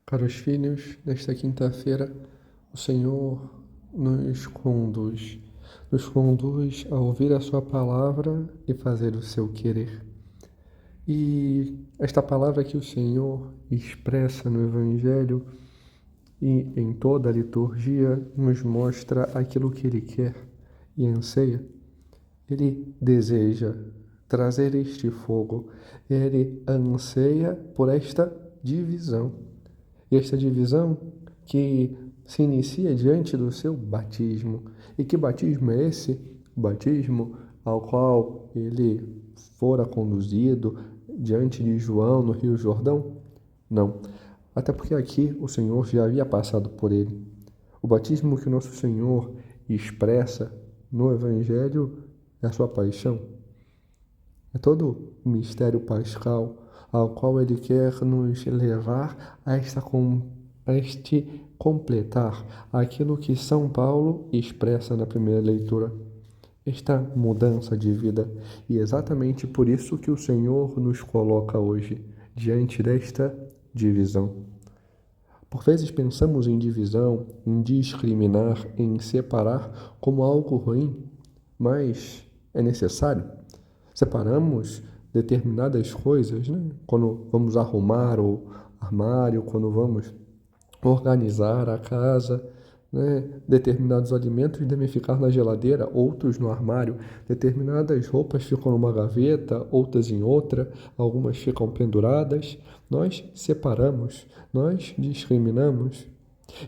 Caros filhos, nesta quinta-feira, o Senhor nos conduz a ouvir a Sua palavra e fazer o seu querer. E esta palavra que o Senhor expressa no Evangelho e em toda a liturgia nos mostra aquilo que Ele quer e anseia. Ele deseja trazer este fogo, Ele anseia por esta divisão. E esta divisão que se inicia diante do seu batismo. E que batismo é esse? O batismo ao qual ele fora conduzido diante de João no Rio Jordão? Não. Até porque aqui o Senhor já havia passado por ele. O batismo que o nosso Senhor expressa no Evangelho é a sua paixão. É todo o mistério pascal ao qual ele quer nos levar a este completar aquilo que São Paulo expressa na primeira leitura, esta mudança de vida. E é exatamente por isso que o Senhor nos coloca hoje diante desta divisão. Por vezes pensamos em divisão, em discriminar, em separar como algo ruim, mas é necessário. Separamos determinadas coisas, né? Quando vamos arrumar o armário, quando vamos organizar a casa, né? Determinados alimentos devem ficar na geladeira, outros no armário. Determinadas roupas ficam numa gaveta, outras em outra, algumas ficam penduradas. Nós separamos, nós discriminamos.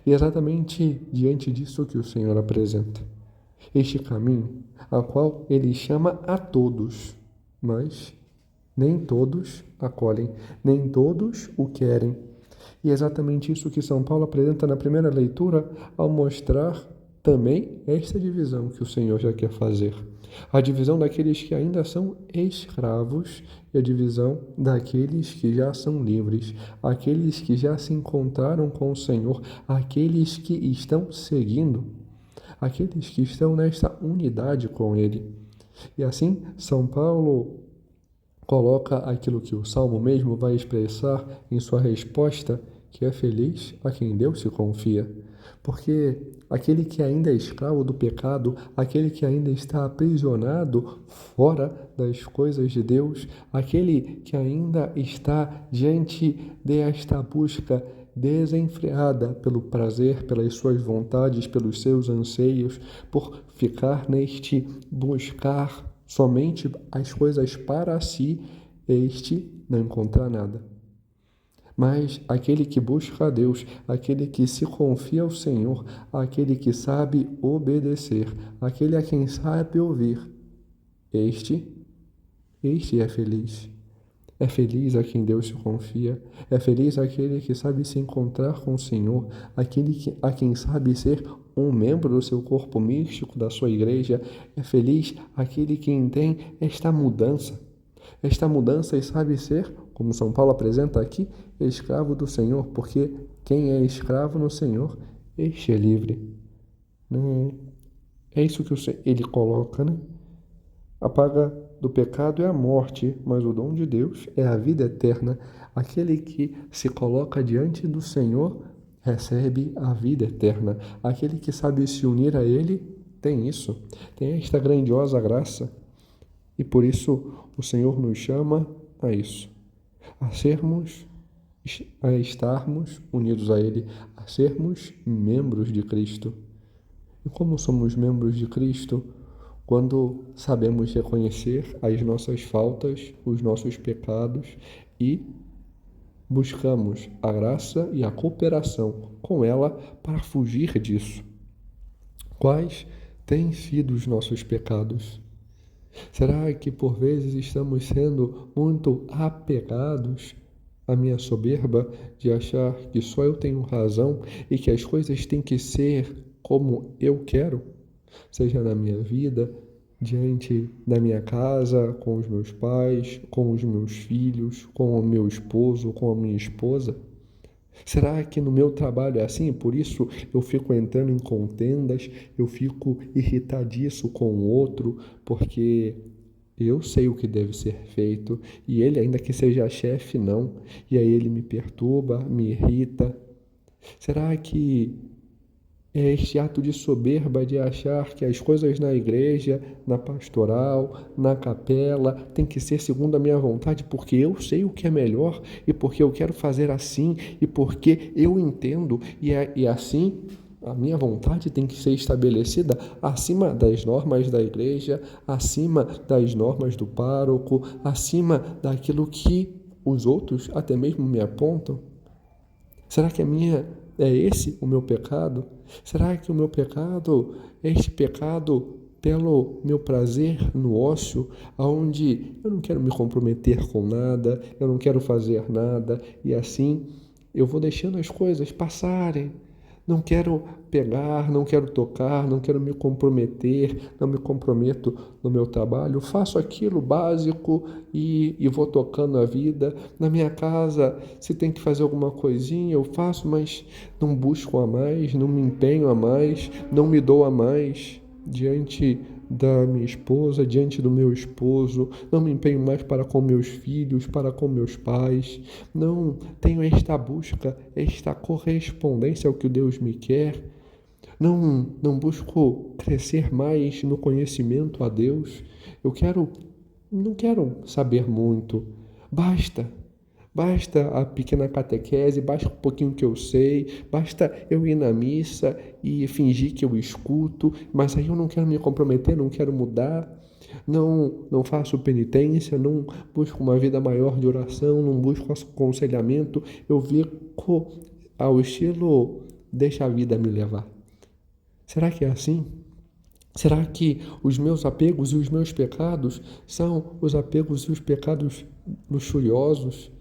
E é exatamente diante disso que o Senhor apresenta este caminho, a qual ele chama a todos, mas nem todos acolhem, nem todos o querem. E é exatamente isso que São Paulo apresenta na primeira leitura ao mostrar também esta divisão que o Senhor já quer fazer. A divisão daqueles que ainda são escravos e a divisão daqueles que já são livres, aqueles que já se encontraram com o Senhor, aqueles que estão seguindo, aqueles que estão nesta unidade com Ele. E assim, São Paulo coloca aquilo que o Salmo mesmo vai expressar em sua resposta, que é feliz a quem Deus se confia. Porque aquele que ainda é escravo do pecado, aquele que ainda está aprisionado fora das coisas de Deus, aquele que ainda está diante desta busca desenfreada pelo prazer, pelas suas vontades, pelos seus anseios, por ficar neste buscar somente as coisas para si, este não encontra nada. Mas aquele que busca a Deus, aquele que se confia ao Senhor, aquele que sabe obedecer, aquele a quem sabe ouvir, este é feliz. É feliz a quem Deus se confia, é feliz aquele que sabe se encontrar com o Senhor, a quem sabe ser um membro do seu corpo místico, da sua igreja, é feliz aquele que tem esta mudança e sabe ser, como São Paulo apresenta aqui, escravo do Senhor, porque quem é escravo no Senhor, este é livre. É isso que ele coloca, né? A paga do pecado é a morte, mas o dom de Deus é a vida eterna. Aquele que se coloca diante do Senhor recebe a vida eterna. Aquele que sabe se unir a Ele tem isso, tem esta grandiosa graça. E por isso o Senhor nos chama a isso, a estarmos unidos a Ele, a sermos membros de Cristo. E como somos membros de Cristo? Quando sabemos reconhecer as nossas faltas, os nossos pecados e buscamos a graça e a cooperação com ela para fugir disso. Quais têm sido os nossos pecados? Será que por vezes estamos sendo muito apegados à minha soberba de achar que só eu tenho razão e que as coisas têm que ser como eu quero? Seja na minha vida, diante da minha casa, com os meus pais, com os meus filhos, com o meu esposo, com a minha esposa? Será que no meu trabalho é assim? Por isso eu fico entrando em contendas, eu fico irritadiço com o outro, porque Eu sei o que deve ser feito, e ele, ainda que seja chefe, não. E aí ele me perturba, me irrita. Será que é este ato de soberba de achar que as coisas na igreja, na pastoral, na capela, tem que ser segundo a minha vontade, porque eu sei o que é melhor e porque eu quero fazer assim e porque eu entendo e assim a minha vontade tem que ser estabelecida acima das normas da igreja, acima das normas do pároco, acima daquilo que os outros até mesmo me apontam? Será que é esse o meu pecado? Será que o meu pecado é este pecado pelo meu prazer no ócio, aonde eu não quero me comprometer com nada, eu não quero fazer nada, e assim eu vou deixando as coisas passarem. Não quero pegar, não quero tocar, não quero me comprometer, não me comprometo no meu trabalho, faço aquilo básico e vou tocando a vida. Na minha casa, se tem que fazer alguma coisinha, eu faço, mas não busco a mais, não me empenho a mais, não me dou a mais diante da minha esposa, diante do meu esposo, não me empenho mais para com meus filhos, para com meus pais, não tenho esta busca, esta correspondência ao que Deus me quer, não busco crescer mais no conhecimento a Deus, não quero saber muito, basta. Basta a pequena catequese, basta um pouquinho que eu sei, basta eu ir na missa e fingir que eu escuto, mas aí eu não quero me comprometer, não quero mudar, não faço penitência, não busco uma vida maior de oração, não busco aconselhamento, eu vivo ao estilo deixa a vida me levar. Será que é assim? Será que os meus apegos e os meus pecados são os apegos e os pecados luxuriosos,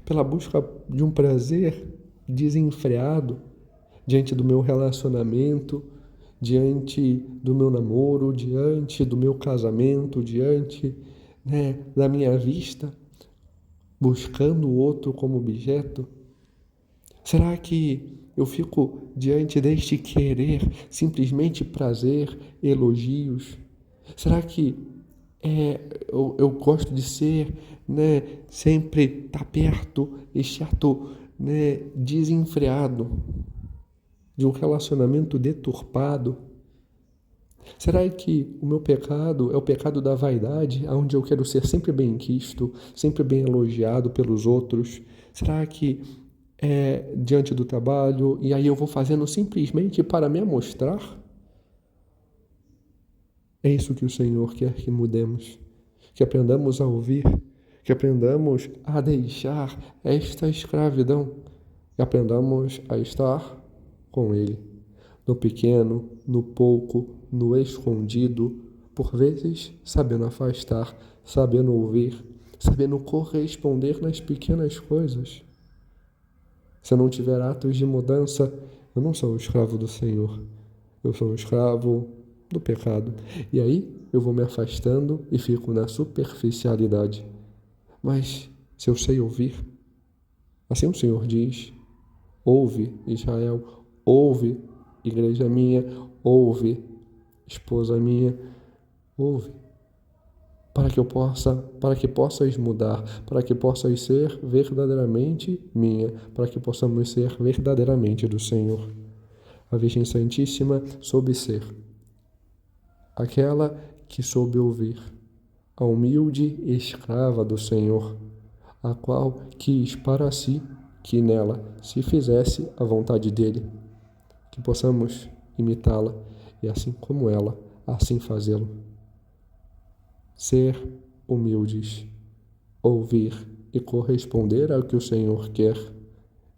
pela busca de um prazer desenfreado diante do meu relacionamento, diante do meu namoro, diante do meu casamento, diante, da minha vista, buscando o outro como objeto? Será que eu fico diante deste querer simplesmente prazer, elogios? Será que eu gosto de ser, sempre estar perto, este ato, desenfreado de um relacionamento deturpado? Será que o meu pecado é o pecado da vaidade, onde eu quero ser sempre bem quisto, sempre bem elogiado pelos outros? Será que é diante do trabalho e aí eu vou fazendo simplesmente para me amostrar? É isso que o Senhor quer que mudemos, que aprendamos a ouvir, que aprendamos a deixar esta escravidão, que aprendamos a estar com Ele, no pequeno, no pouco, no escondido, por vezes sabendo afastar, sabendo ouvir, sabendo corresponder nas pequenas coisas. Se eu não tiver atos de mudança, eu não sou um escravo do Senhor, eu sou um escravo do pecado. E aí eu vou me afastando e fico na superficialidade. Mas se eu sei ouvir, assim o Senhor diz, ouve Israel, ouve igreja minha, ouve esposa minha, ouve. Para que possas mudar, para que possas ser verdadeiramente minha, para que possamos ser verdadeiramente do Senhor. A Virgem Santíssima soube ser aquela que soube ouvir, a humilde escrava do Senhor, a qual quis para si que nela se fizesse a vontade dele, que possamos imitá-la e assim como ela, assim fazê-lo. Ser humildes, ouvir e corresponder ao que o Senhor quer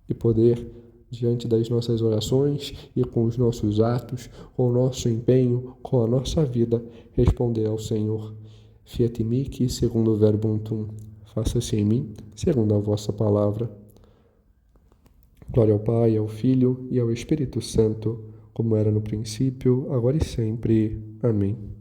e poder, diante das nossas orações e com os nossos atos, com o nosso empenho, com a nossa vida, responder ao Senhor. Fiat mihi segundo verbum tuum. Faça-se em mim, segundo a vossa palavra. Glória ao Pai, ao Filho e ao Espírito Santo, como era no princípio, agora e sempre. Amém.